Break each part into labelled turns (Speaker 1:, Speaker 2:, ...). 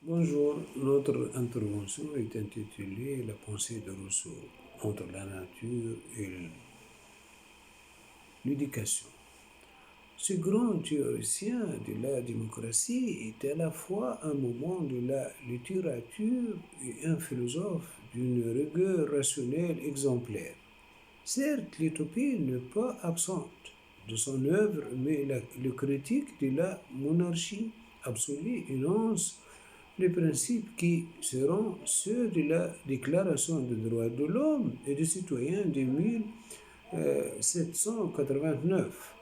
Speaker 1: Bonjour, notre intervention est intitulée La pensée de Rousseau entre la nature et l'éducation. Ce grand théoricien de la démocratie est à la fois un moment de la littérature et un philosophe d'une rigueur rationnelle exemplaire. Certes, l'utopie n'est pas absente de son œuvre, mais le critique de la monarchie absolue énonce les principes qui seront ceux de la Déclaration des droits de l'homme et des citoyens de 1789.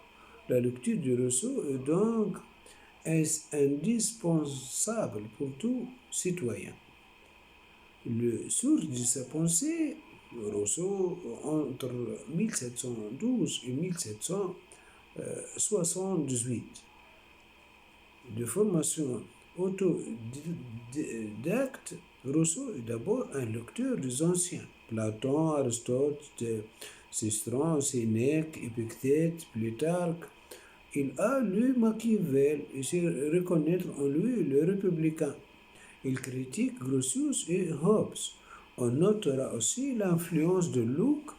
Speaker 1: La lecture de Rousseau est donc indispensable pour tout citoyen. Le source de sa pensée, Rousseau, entre 1712 et 1778, de formation autodidacte, Rousseau est d'abord un lecteur des anciens. Platon, Aristote, Cicéron, Sénèque, Épictète, Plutarque. Il a lu Machiavel et sait reconnaître en lui le républicain. Il critique Grotius et Hobbes. On notera aussi l'influence de Locke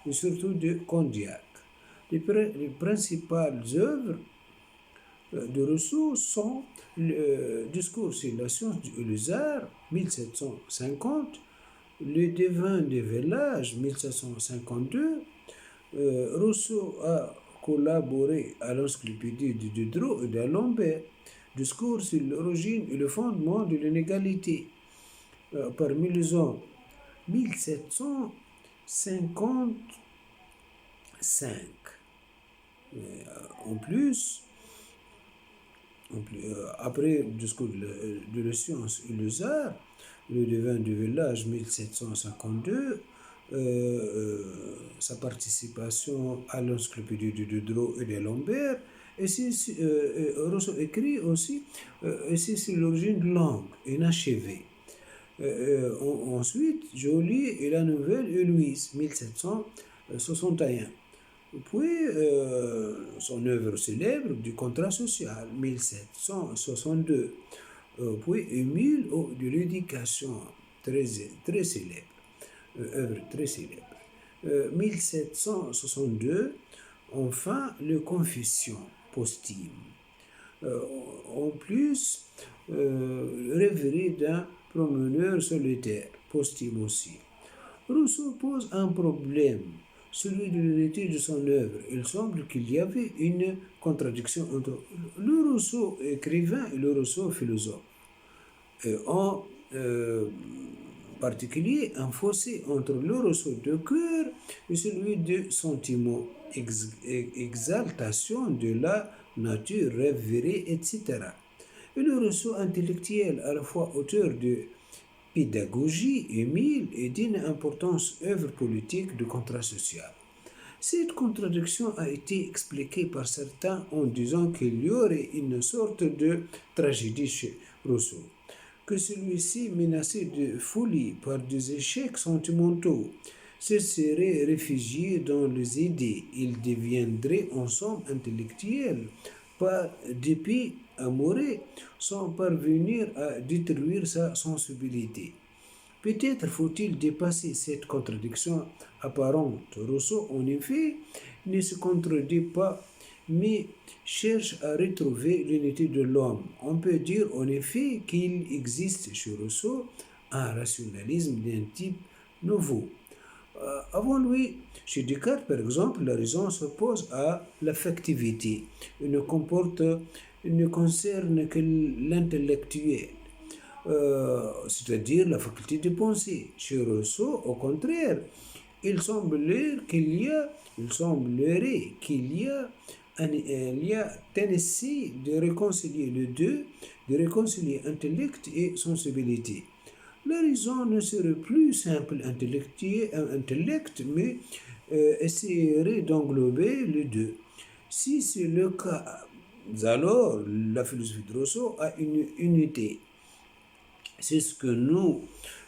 Speaker 1: et surtout de Condillac. Les principales œuvres de Rousseau sont le discours sur la science et les arts, 1750, le devin des villages, 1752. Rousseau a collaboré à l'encyclopédie de Diderot et d'Alembert, discours sur l'origine et le fondement de l'inégalité parmi les hommes, 1755. En plus, après le discours de la science et les arts, le devin du village 1752, sa participation à l'encyclopédie de Diderot et de Lambert, et Rousseau écrit aussi, et c'est l'origine de langue inachevée. Ensuite, Joly et la Nouvelle Héloïse, 1761. Puis, son œuvre célèbre du contrat social, 1762. Puis, Émile de l'éducation, très, très célèbre, œuvre très célèbre. 1762, enfin, le Confession posthume. En plus, rêverie d'un promeneur solitaire, posthume aussi. Rousseau pose un problème, celui de l'unité de son œuvre. Il semble qu'il y avait une contradiction entre le Rousseau écrivain et le Rousseau philosophe. En particulier, un fossé entre le Rousseau de cœur et celui de sentiment, exaltation de la nature, rêverie, etc. Et le Rousseau intellectuel, à la fois auteur de pédagogie, Émile, et d'une importance œuvre politique de contrat social. Cette contradiction a été expliquée par certains en disant qu'il y aurait une sorte de tragédie chez Rousseau, que celui-ci, menacé de folie par des échecs sentimentaux, se serait réfugié dans les idées. Il deviendrait en somme intellectuel par dépit amoureux sans parvenir à détruire sa sensibilité. Peut-être faut-il dépasser cette contradiction apparente. Rousseau, en effet, ne se contredit pas, mais cherche à retrouver l'unité de l'homme. On peut dire en effet qu'il existe chez Rousseau un rationalisme d'un type nouveau. Avant lui, chez Descartes, par exemple, la raison s'oppose à l'affectivité. Il ne concerne que l'intellectuel, c'est-à-dire la faculté de penser. Chez Rousseau, au contraire, il semblerait qu'il y a un essai de réconcilier les deux, de réconcilier intellect et sensibilité. La raison ne serait plus simple intellect, mais essayerait d'englober les deux. Si c'est le cas, alors la philosophie de Rousseau a une unité. C'est ce que nous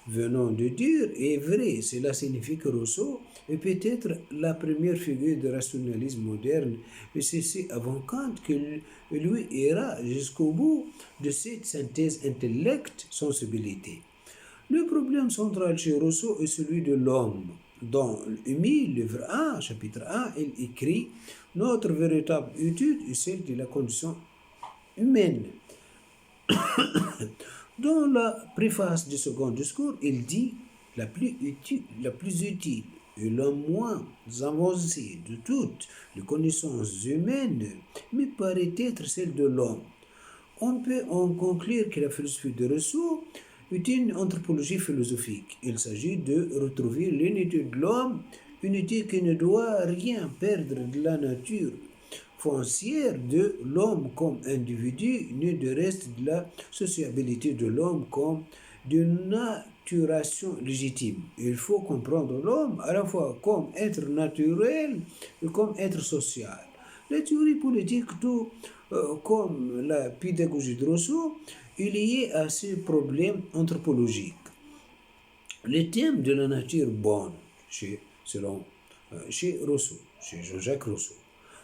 Speaker 1: venons de dire est vrai. Cela signifie que Rousseau est peut-être la première figure de rationalisme moderne, et c'est avant Kant que lui ira jusqu'au bout de cette synthèse intellect-sensibilité. Le problème central chez Rousseau est celui de l'homme. Dans Émile, livre 1, chapitre 1, il écrit: Notre véritable étude est celle de la condition humaine. Dans la préface du second discours, il dit: la plus utile et la moins avancée de toutes les connaissances humaines me paraît être celle de l'homme. On peut en conclure que la philosophie de Rousseau est une anthropologie philosophique. Il s'agit de retrouver l'unité de l'homme, unité qui ne doit rien perdre de la nature foncière de l'homme comme individu, ni du reste de la sociabilité de l'homme comme d'une naturation légitime. Il faut comprendre l'homme à la fois comme être naturel et comme être social. La théorie politique, tout comme la pédagogie de Rousseau, est liée à ces problèmes anthropologiques. Le thème de la nature bonne, chez Rousseau, chez Jean-Jacques Rousseau.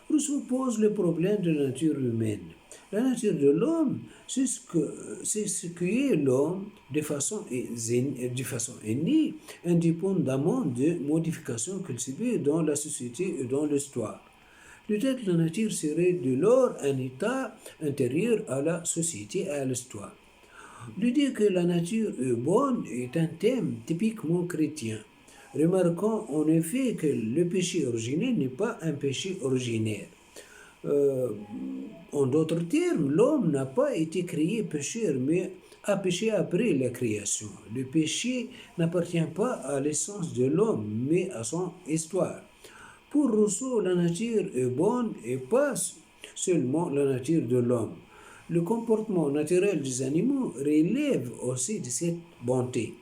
Speaker 1: Rousseau pose le problème de la nature humaine. La nature de l'homme, c'est ce qui est l'homme de façon innée, indépendamment des modifications qu'il subit dans la société et dans l'histoire. Peut-être la nature serait de lors un état intérieur à la société et à l'histoire. L'idée que la nature est bonne est un thème typiquement chrétien. Remarquons en effet que le péché originel n'est pas un péché originaire. Euh, En d'autres termes, l'homme n'a pas été créé pécheur, mais a péché après la création. Le péché n'appartient pas à l'essence de l'homme, mais à son histoire. Pour Rousseau, la nature est bonne et pas seulement la nature de l'homme. Le comportement naturel des animaux relève aussi de cette bonté.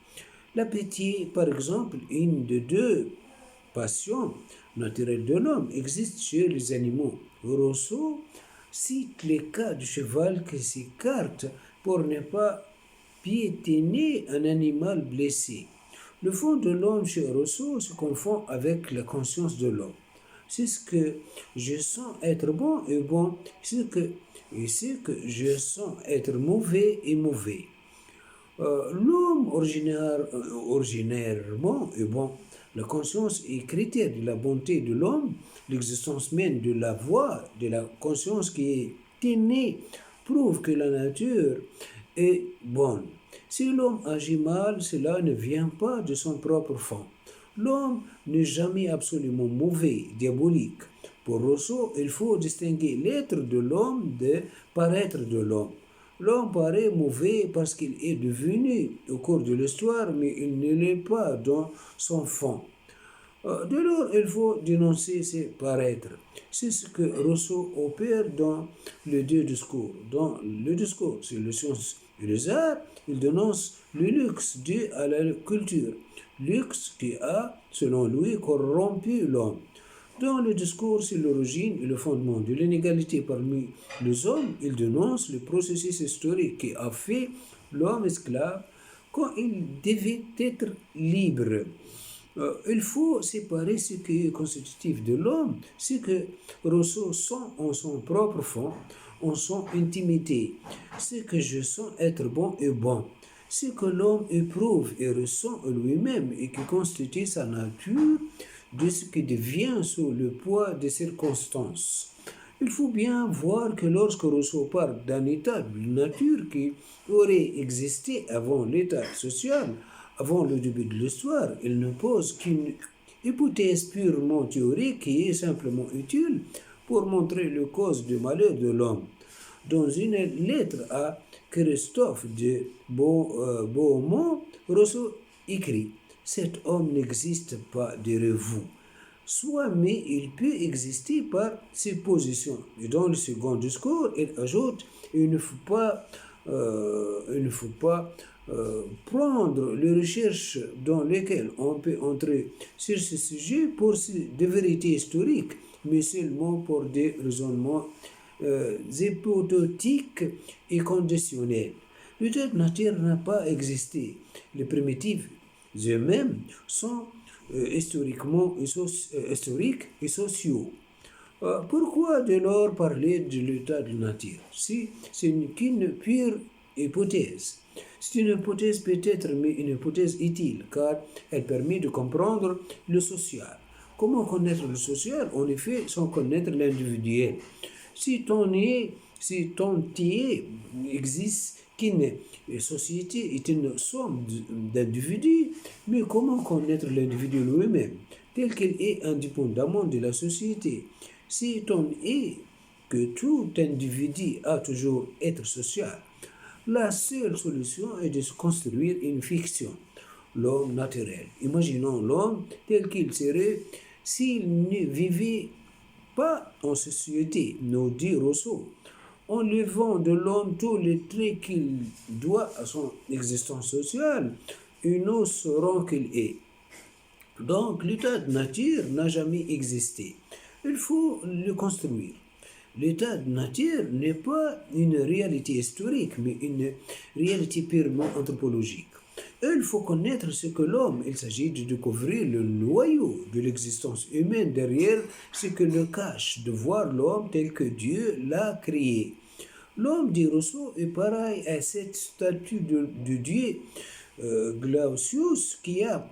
Speaker 1: La pitié, par exemple, une des deux passions naturelles de l'homme, existe chez les animaux. Rousseau cite les cas du cheval qui s'écarte pour ne pas piétiner un animal blessé. Le fond de l'homme chez Rousseau se confond avec la conscience de l'homme. C'est ce que je sens être bon et bon, et ce que je sens être mauvais et mauvais. L'homme originairement est bon. La conscience est critère de la bonté de l'homme, l'existence même de la voix, de la conscience qui est innée, prouve que la nature est bonne. Si l'homme agit mal, cela ne vient pas de son propre fond. L'homme n'est jamais absolument mauvais, diabolique. Pour Rousseau, il faut distinguer l'être de l'homme de paraître de l'homme. L'homme paraît mauvais parce qu'il est devenu au cours de l'histoire, mais il ne l'est pas dans son fond. Dès lors, il faut dénoncer ces paraîtres. C'est ce que Rousseau opère dans les deux discours. Dans le discours sur les sciences et les arts, il dénonce le luxe dû à la culture, luxe qui a, selon lui, corrompu l'homme. Dans le discours sur l'origine et le fondement de l'inégalité parmi les hommes, il dénonce le processus historique qui a fait l'homme esclave quand il devait être libre. Il faut séparer ce qui est constitutif de l'homme, ce que Rousseau sent en son propre fond, en son intimité, ce que je sens être bon et bon, ce que l'homme éprouve et ressent lui-même et qui constitue sa nature, de ce qui devient sous le poids des circonstances. Il faut bien voir que lorsque Rousseau parle d'un état de nature qui aurait existé avant l'état social, avant le début de l'histoire, il ne pose qu'une hypothèse purement théorique qui est simplement utile pour montrer les causes du malheur de l'homme. Dans une lettre à Christophe de Beaumont, Rousseau écrit: Cet homme n'existe pas, direz-vous. Soit, mais il peut exister par supposition. Et dans le second discours, il ajoute: il ne faut pas prendre les recherches dans lesquelles on peut entrer sur ce sujet pour des vérités historiques, mais seulement pour des raisonnements hypothétiques et conditionnels. L'état de nature n'a pas existé. Les primitifs eux-mêmes sont historiques et sociaux. Pourquoi dès lors parler de l'état de nature si c'est qu'une pure hypothèse? C'est une hypothèse peut-être, mais une hypothèse utile, car elle permet de comprendre le social. Comment connaître le social? En effet, sans connaître l'individuel. Si ton est, si ton tiers existe qu'une société est une somme d'individus, mais comment connaître l'individu lui-même, tel qu'il est indépendamment de la société? Si ton est que tout individu a toujours être social, la seule solution est de se construire une fiction, l'homme naturel. Imaginons l'homme tel qu'il serait s'il ne vivait pas en société, nous dit Rousseau, enlevant de l'homme tous les traits qu'il doit à son existence sociale, et nous saurons qu'il est. Donc l'état de nature n'a jamais existé. Il faut le construire. L'état de nature n'est pas une réalité historique, mais une réalité purement anthropologique. Il faut connaître ce que l'homme, il s'agit de découvrir le noyau de l'existence humaine derrière ce que le cache, de voir l'homme tel que Dieu l'a créé. L'homme, dit Rousseau, est pareil à cette statue de Dieu Glaucius qui a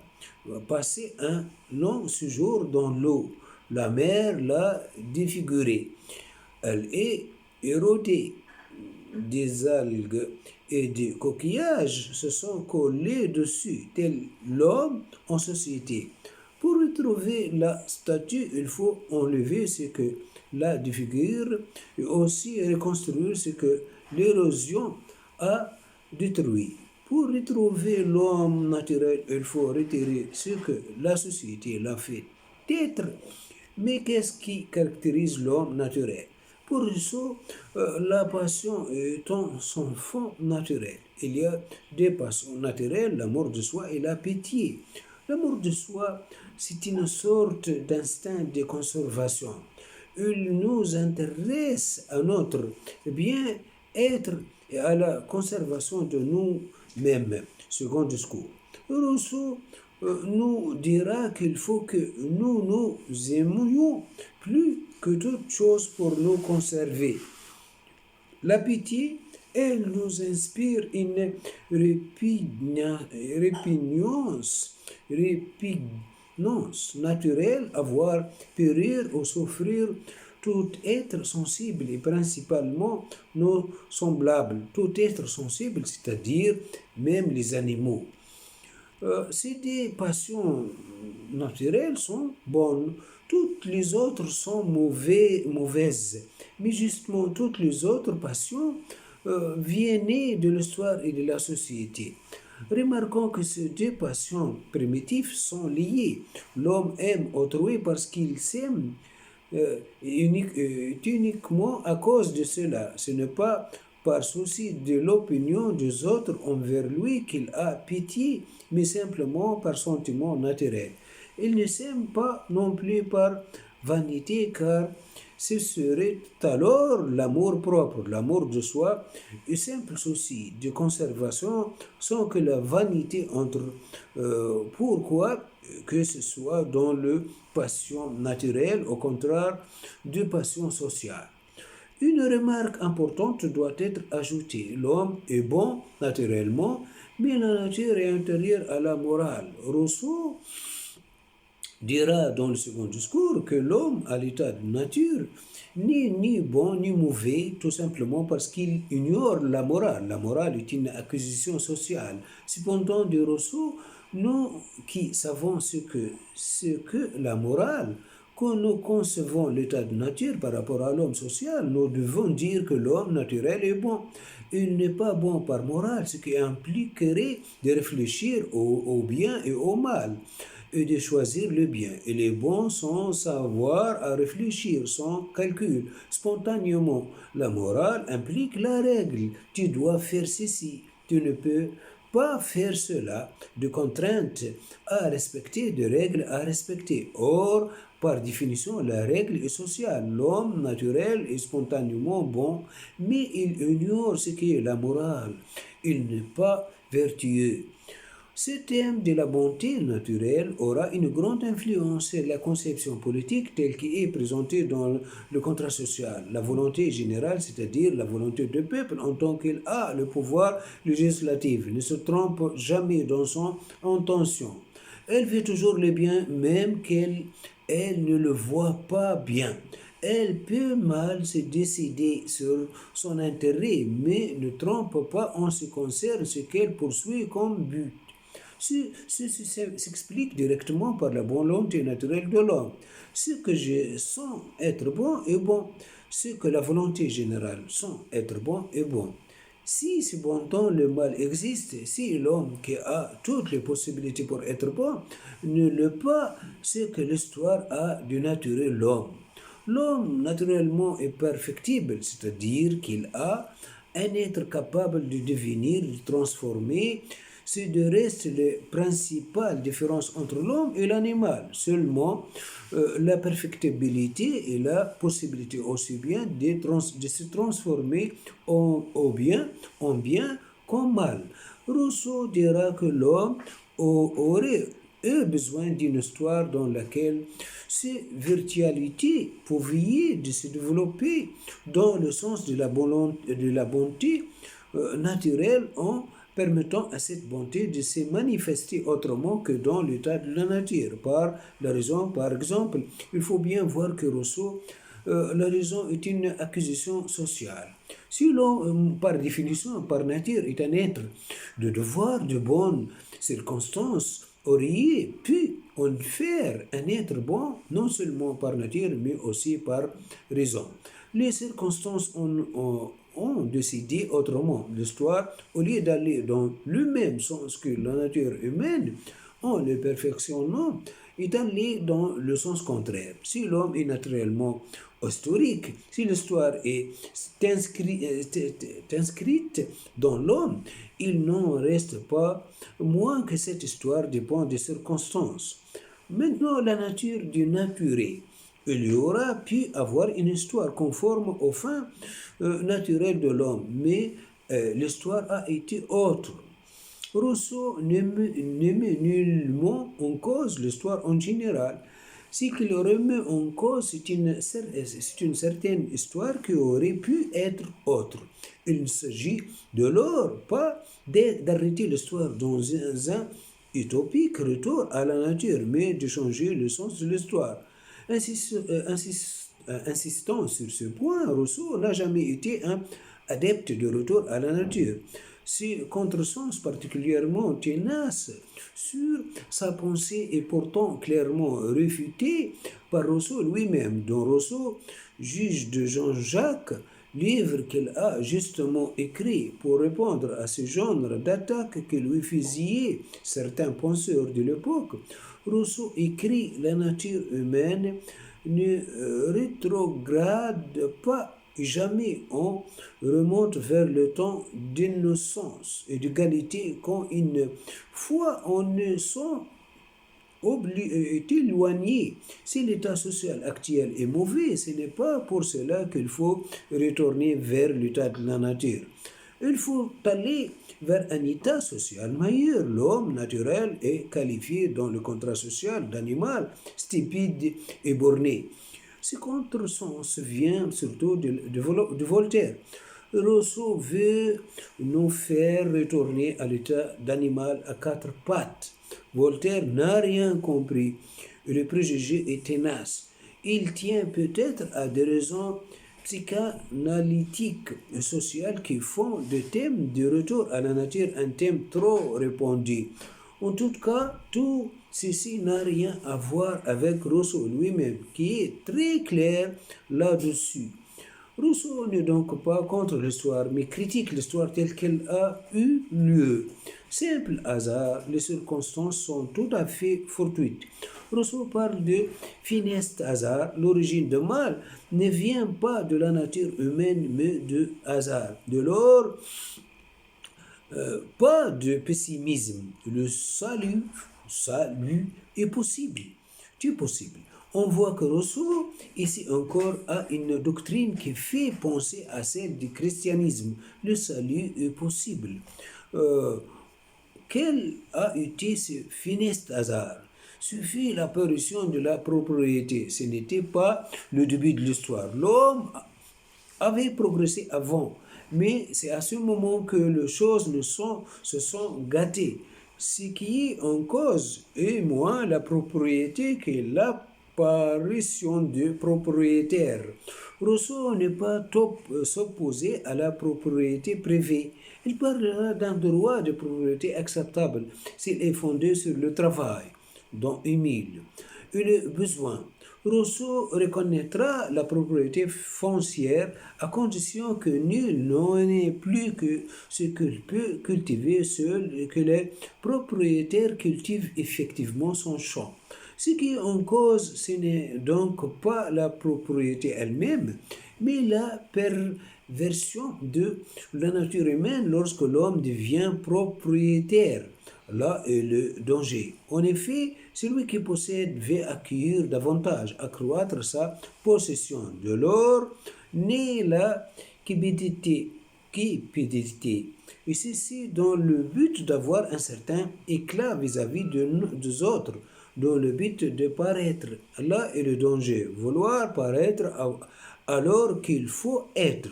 Speaker 1: passé un long séjour dans l'eau. La mer l'a défiguré. Elle est érodée. Des algues et des coquillages se sont collés dessus, tel l'homme en société. Pour retrouver la statue, il faut enlever ce que la défigure et aussi reconstruire ce que l'érosion a détruit. Pour retrouver l'homme naturel, il faut retirer ce que la société l'a fait être. Mais qu'est-ce qui caractérise l'homme naturel? Pour Rousseau, la passion étant son fond naturel. Il y a deux passions naturelles, l'amour de soi et la pitié. L'amour de soi, c'est une sorte d'instinct de conservation. Il nous intéresse à notre bien-être et à la conservation de nous-mêmes. Second discours. Rousseau nous dira qu'il faut que nous nous aimions plus que toute chose pour nous conserver. La pitié, elle nous inspire une répugnance naturelle à voir périr ou souffrir tout être sensible et principalement nos semblables. Tout être sensible, c'est-à-dire même les animaux. Si des passions naturelles sont bonnes, toutes les autres sont mauvaises. Mais justement, toutes les autres passions viennent de l'histoire et de la société. Remarquons que ces deux passions primitives sont liées. L'homme aime autrui parce qu'il s'aime uniquement à cause de cela. Ce n'est pas par souci de l'opinion des autres envers lui qu'il a pitié, mais simplement par sentiment naturel. Il ne s'aime pas non plus par vanité, car ce serait alors l'amour propre, l'amour de soi, et simple souci de conservation sans que la vanité entre. Pourquoi que ce soit dans le passion naturelle, au contraire de passion sociale. Une remarque importante doit être ajoutée. L'homme est bon naturellement, mais la nature est intérieure à la morale. Rousseau dira dans le second discours que l'homme à l'état de nature n'est ni bon ni mauvais, tout simplement parce qu'il ignore la morale. La morale est une acquisition sociale. Cependant, de Rousseau, nous qui savons ce que la morale, quand nous concevons l'état de nature par rapport à l'homme social, nous devons dire que l'homme naturel est bon. Il n'est pas bon par morale, ce qui impliquerait de réfléchir au bien et au mal et de choisir le bien. Il est bon sans savoir à réfléchir, sans calcul, spontanément. La morale implique la règle. Tu dois faire ceci. Tu ne peux pas faire cela, de contraintes à respecter, de règles à respecter. Or, Par définition, la règle est sociale. L'homme naturel est spontanément bon, mais il ignore ce qu'est la morale. Il n'est pas vertueux. Ce thème de la bonté naturelle aura une grande influence sur la conception politique telle qu'elle est présentée dans le contrat social. La volonté générale, c'est-à-dire la volonté du peuple en tant qu'il a le pouvoir législatif, ne se trompe jamais dans son intention. Elle veut toujours le bien, même qu'elle ne le voit pas bien. Elle peut mal se décider sur son intérêt, mais ne trompe pas en ce qui concerne ce qu'elle poursuit comme but. Ceci s'explique directement par la volonté naturelle de l'homme. Ce que je sens être bon est bon. Ce que la volonté générale sent être bon est bon. Si cependant le mal existe, si l'homme qui a toutes les possibilités pour être bon ne le pas, c'est que l'histoire a dénaturé l'homme. L'homme naturellement est perfectible, c'est-à-dire qu'il a un être capable de devenir, de transformer. C'est de reste la principale différence entre l'homme et l'animal. Seulement, la perfectibilité et la possibilité aussi bien de se transformer en bien qu'en mal. Rousseau dira que l'homme aurait eu besoin d'une histoire dans laquelle ces virtualités pouvaient de se développer dans le sens de la bonté naturelle en permettant à cette bonté de se manifester autrement que dans l'état de la nature. Par la raison, par exemple, il faut bien voir que Rousseau, la raison est une acquisition sociale. Si l'homme, par définition, par nature, est un être de devoir, de bonnes circonstances, aurait pu en faire un être bon, non seulement par nature, mais aussi par raison. Les circonstances ont décidé autrement. L'histoire, au lieu d'aller dans le même sens que la nature humaine, en le perfectionnant, est allée dans le sens contraire. Si l'homme est naturellement historique, si l'histoire est inscrite dans l'homme, il n'en reste pas moins que cette histoire dépend des circonstances. Maintenant, la nature du naturel. Il y aura pu avoir une histoire conforme aux fins naturelles de l'homme, mais l'histoire a été autre. Rousseau ne met nullement en cause l'histoire en général. Ce qu'il remet en cause, c'est une certaine histoire qui aurait pu être autre. Il ne s'agit de l'or pas d'arrêter l'histoire dans un utopique retour à la nature, mais de changer le sens de l'histoire. Insistant sur ce point, Rousseau n'a jamais été un adepte de retour à la nature. Ce contresens particulièrement tenace sur sa pensée est pourtant clairement réfuté par Rousseau lui-même. Dans Rousseau, juge de Jean-Jacques, livre qu'il a justement écrit pour répondre à ce genre d'attaque que lui faisaient certains penseurs de l'époque, Rousseau écrit la nature humaine ne rétrograde pas jamais. On remonte vers le temps d'innocence et d'égalité quand une fois on ne sent est éloigné. Si l'état social actuel est mauvais, ce n'est pas pour cela qu'il faut retourner vers l'état de la nature. Il faut aller vers un état social meilleur. L'homme naturel est qualifié dans le contrat social d'animal stupide et borné. Ce contresens vient surtout de Voltaire. Rousseau veut nous faire retourner à l'état d'animal à quatre pattes. Voltaire n'a rien compris. Le préjugé est tenace. Il tient peut-être à des raisons psychanalytiques et sociales qui font du thème du retour à la nature un thème trop répandu. En tout cas, tout ceci n'a rien à voir avec Rousseau lui-même, qui est très clair là-dessus. Rousseau n'est donc pas contre l'histoire, mais critique l'histoire telle qu'elle a eu lieu. Simple hasard, les circonstances sont tout à fait fortuites. Rousseau parle de funeste hasard. L'origine de mal ne vient pas de la nature humaine, mais de hasard. De lors, pas de pessimisme. Le salut est possible. C'est possible. On voit que Rousseau, ici encore, a une doctrine qui fait penser à celle du christianisme. Le salut est possible. Euh, Quel a été ce funeste hasard? Ce fut l'apparition de la propriété. Ce n'était pas le début de l'histoire. L'homme avait progressé avant, mais c'est à ce moment que les choses se sont gâtées. Ce qui est en cause est moins la propriété que l'apparition du propriétaire. Rousseau n'est pas s'opposer à la propriété privée. Il parlera d'un droit de propriété acceptable s'il est fondé sur le travail, dont Émile, et le besoin. Rousseau reconnaîtra la propriété foncière à condition que nul n'en ait plus que ce qu'il peut cultiver seul et que les propriétaires cultivent effectivement son champ. Ce qui est en cause, ce n'est donc pas la propriété elle-même, mais la perversion de la nature humaine lorsque l'homme devient propriétaire. Là est le danger. En effet, celui qui possède veut acquérir davantage, accroître sa possession. De l'or naît la cupidité. Et ceci dans le but d'avoir un certain éclat vis-à-vis des autres, dans le but de paraître. Là est le danger. Vouloir paraître alors qu'il faut être.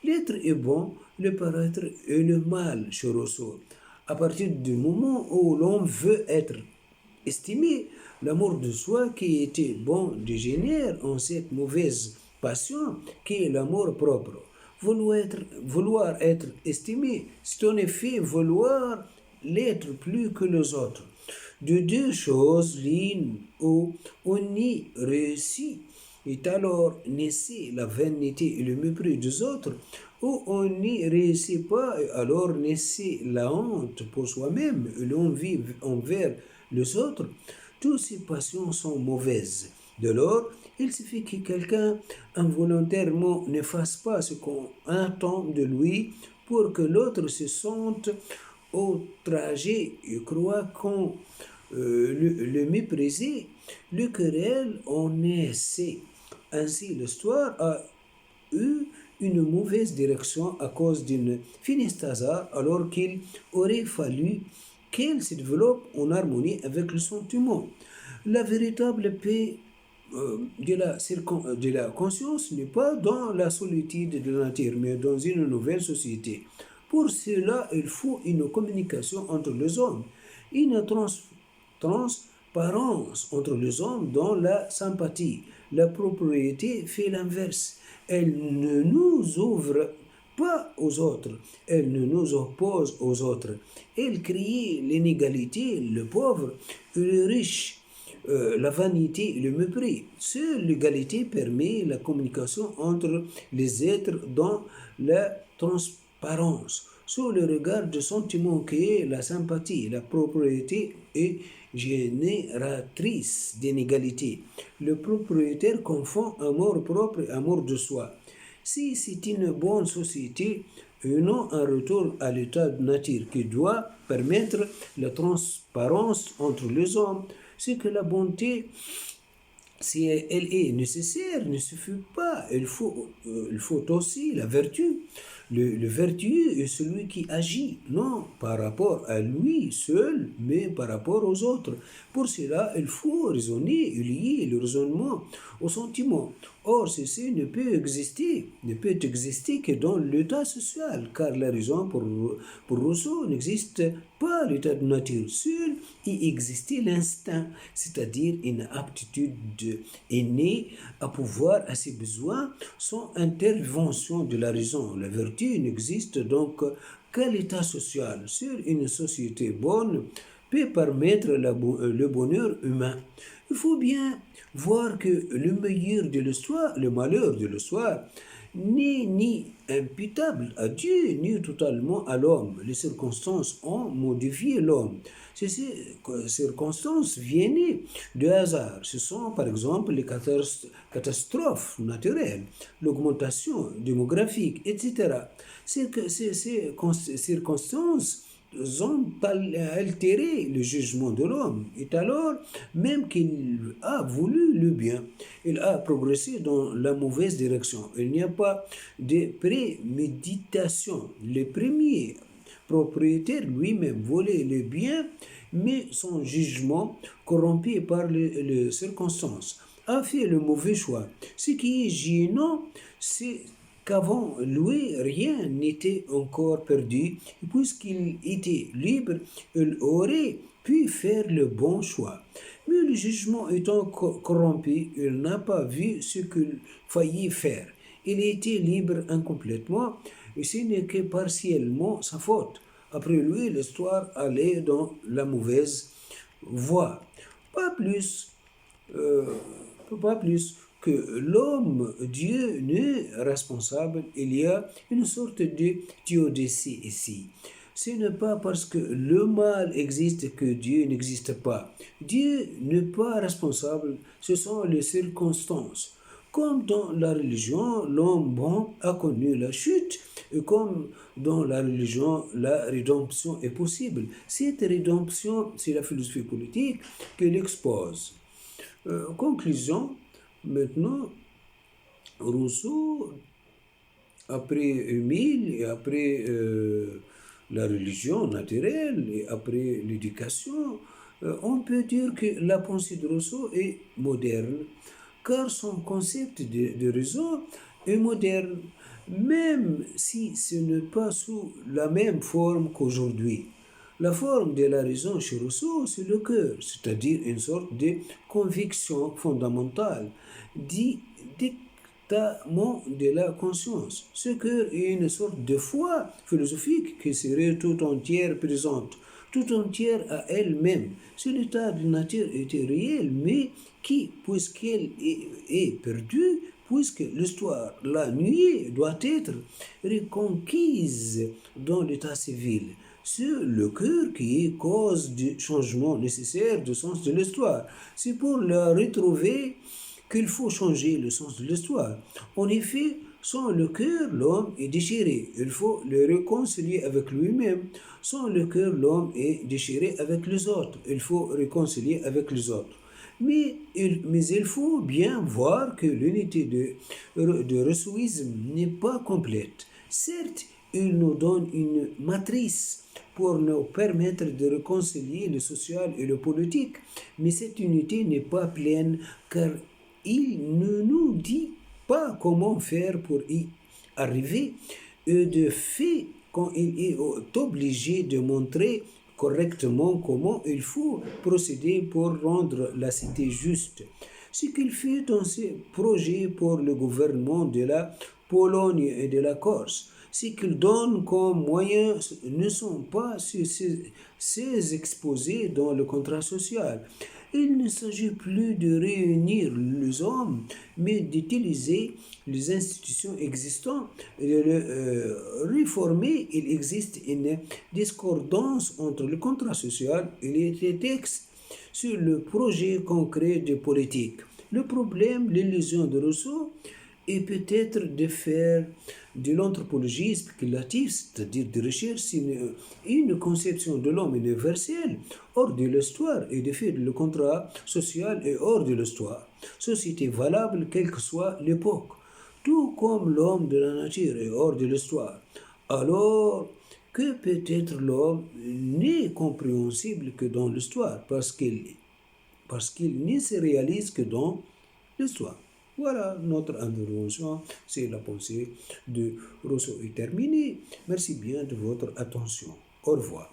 Speaker 1: L'être est bon, le paraître est le mal chez Rousseau. À partir du moment où l'on veut être estimé, l'amour de soi qui était bon dégénère en cette mauvaise passion qui est l'amour propre. Vouloir être estimé, c'est en effet vouloir l'être plus que les autres. De deux choses, l'une où on y réussit, et alors naissait la vanité et le mépris des autres, où on n'y réussit pas, et alors naissait la honte pour soi-même et l'envie envers les autres. Toutes ces passions sont mauvaises. De lors, il suffit que quelqu'un involontairement ne fasse pas ce qu'on attend de lui pour que l'autre se sente outragé et croit qu'on le mépriser. Le querelle en essaie. Ainsi, l'histoire a eu une mauvaise direction à cause d'une funeste hasard alors qu'il aurait fallu qu'elle se développe en harmonie avec le sentiment. La véritable paix de la conscience n'est pas dans la solitude de la nature, mais dans une nouvelle société. Pour cela, il faut une communication entre les hommes, une transparence entre les hommes dans la sympathie. La propriété fait l'inverse. Elle ne nous ouvre pas aux autres, elle ne nous oppose aux autres. Elle crée l'inégalité, le pauvre et le riche, la vanité et le mépris. Seule l'égalité permet la communication entre les êtres dans la transparence. Sous le regard de sentiment qui est la sympathie, la propriété est génératrice d'inégalité. Le propriétaire confond amour propre et amour de soi. Si c'est une bonne société, et non un retour à l'état de nature qui doit permettre la transparence entre les hommes, c'est que la bonté, si elle est nécessaire, ne suffit pas. Il faut aussi la vertu. Le vertueux est celui qui agit, non par rapport à lui seul, mais par rapport aux autres. Pour cela, il faut raisonner et lier le raisonnement au sentiment. Or, ceci ne peut exister que dans l'état social, car la raison pour Rousseau n'existe pas l'état de nature. Seul y existait l'instinct, c'est-à-dire une aptitude innée à pouvoir à ses besoins sans intervention de la raison. La vertu n'existe donc qu'à l'état social. Seule une société bonne peut permettre le bonheur humain. Il faut bien voir que le meilleur de l'histoire, le malheur de l'histoire, n'est ni imputable à Dieu, ni totalement à l'homme. Les circonstances ont modifié l'homme. Ces circonstances viennent de hasard. Ce sont par exemple les catastrophes naturelles, l'augmentation démographique, etc. Ces circonstances ont altéré le jugement de l'homme. Et alors, même qu'il a voulu le bien, il a progressé dans la mauvaise direction. Il n'y a pas de préméditation. Le premier propriétaire lui-même volait le bien, mais son jugement, corrompu par les circonstances, a fait le mauvais choix. Ce qui est gênant, c'est qu'avant lui, rien n'était encore perdu, puisqu'il était libre, il aurait pu faire le bon choix. Mais le jugement étant corrompu, il n'a pas vu ce qu'il fallait faire. Il était libre incomplètement, et ce n'est que partiellement sa faute. Après lui, l'histoire allait dans la mauvaise voie. Pas plus euh, pas plus que l'homme, Dieu n'est responsable. Il y a une sorte de théodicée ici. Ce n'est pas parce que le mal existe que Dieu n'existe pas. Dieu n'est pas responsable, ce sont les circonstances. Comme dans la religion, l'homme bon a connu la chute, et comme dans la religion, la rédemption est possible. Cette rédemption, c'est la philosophie politique qui l'expose. Conclusion, maintenant, Rousseau, après Émile et après la religion naturelle et après l'éducation, on peut dire que la pensée de Rousseau est moderne, car son concept de raison est moderne, même si ce n'est pas sous la même forme qu'aujourd'hui. La forme de la raison chez Rousseau, c'est le cœur, c'est-à-dire une sorte de conviction fondamentale, dit dictamment de la conscience. Ce cœur est une sorte de foi philosophique qui serait tout entière présente, tout entière à elle-même. Si l'état de nature était réel, mais qui, puisqu'elle est perdue, puisque l'histoire l'a nuée, doit être reconquise dans l'état civil. C'est le cœur qui est cause du changement nécessaire du sens de l'histoire. C'est pour la retrouver qu'il faut changer le sens de l'histoire. En effet, sans le cœur, l'homme est déchiré. Il faut le réconcilier avec lui-même. Sans le cœur, l'homme est déchiré avec les autres. Il faut réconcilier avec les autres. Mais il faut bien voir que l'unité de rousseauisme n'est pas complète. Certes, il nous donne une matrice pour nous permettre de réconcilier le social et le politique, mais cette unité n'est pas pleine car il ne nous dit pas comment faire pour y arriver et de fait quand il est obligé de montrer correctement comment il faut procéder pour rendre la cité juste. Ce qu'il fait dans ses projets pour le gouvernement de la Pologne et de la Corse, ce qu'il donne comme moyens ne sont pas ces exposés dans le contrat social. Il ne s'agit plus de réunir les hommes, mais d'utiliser les institutions existantes et de les réformer. Il existe une discordance entre le contrat social et les textes sur le projet concret de politique. Le problème, l'illusion de Rousseau, est peut-être de faire de l'anthropologie spéculative, c'est-à-dire de recherche une conception de l'homme universel hors de l'histoire et de fait le contrat social est hors de l'histoire. Société valable quelle que soit l'époque, tout comme l'homme de la nature est hors de l'histoire. Alors que peut-être l'homme n'est compréhensible que dans l'histoire parce qu'il ne se réalise que dans l'histoire. Voilà, notre intervention, c'est la pensée de Rousseau est terminée. Merci bien de votre attention. Au revoir.